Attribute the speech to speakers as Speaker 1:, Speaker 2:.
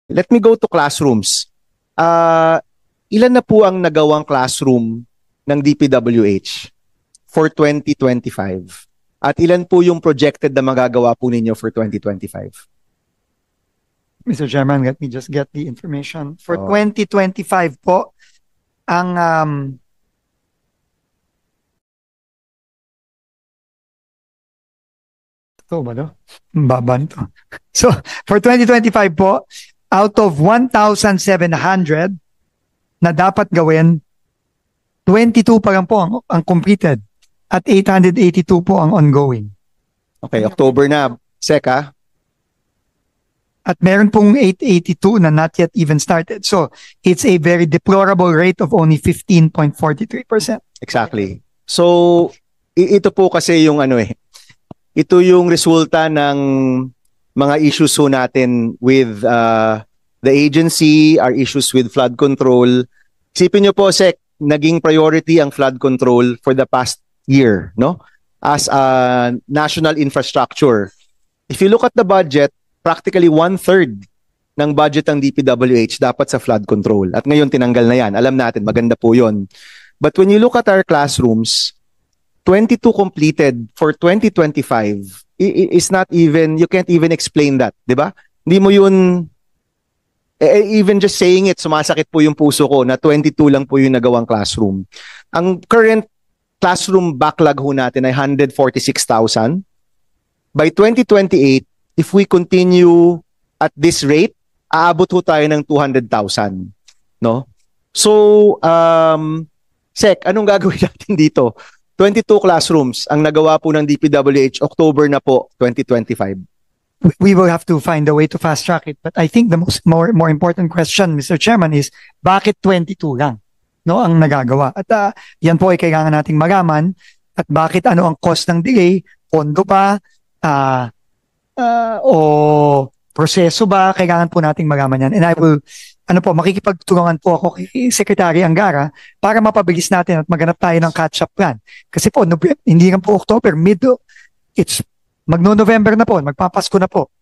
Speaker 1: Let me go to classrooms. Ilan na po ang nagawang classroom ng DPWH for 2025? At ilan po yung projected na magagawa po ninyo for 2025?
Speaker 2: Mr. Chairman, let me just get the information. For
Speaker 1: Oh.
Speaker 2: 2025 po, ang ito ba no? Baba nito. So, for 2025 po, out of 1,700 na dapat gawin, 22 pa lang po ang completed at 882 po ang ongoing.
Speaker 1: Okay, October na. Seka,
Speaker 2: At meron pong 882 na not yet even started. So, it's a very deplorable rate of only 15.43%.
Speaker 1: exactly. So, ito po kasi yung ito yung resulta ng mga issues ho natin with the agency, our issues with flood control. Isipin nyo po, Sec, naging priority ang flood control for the past year, no? As a national infrastructure. If you look at the budget, practically 1/3 ng budget ng DPWH dapat sa flood control. At ngayon tinanggal na yan. Alam natin, maganda po yun. But when you look at our classrooms, 22 completed for 2025 is not even, you can't even explain that, di ba? Hindi mo yun, even just saying it, sumasakit po yung puso ko na 22 lang po yung nagawang classroom. Ang current classroom backlog ho natin ay 146,000. By 2028, if we continue at this rate, aabot ho tayo ng 200,000. No? So, Sec, anong gagawin natin dito? 22 classrooms ang nagawa po ng DPWH, October na po, 2025.
Speaker 2: We will have to find a way to fast track it. But I think the more important question, Mr. Chairman, is bakit 22 lang no ang nagagawa? At yan po ay kailangan nating malaman at bakit ano ang cost ng delay, pondo ba, o proseso ba, kailangan po nating malaman yan. And I will, makikipagtulungan po ako kay Secretary Angara para mapabilis natin at maghanap tayo ng catch-up plan. Kasi po, hindi lang po October, it's magno-November na po, magpapasko na po.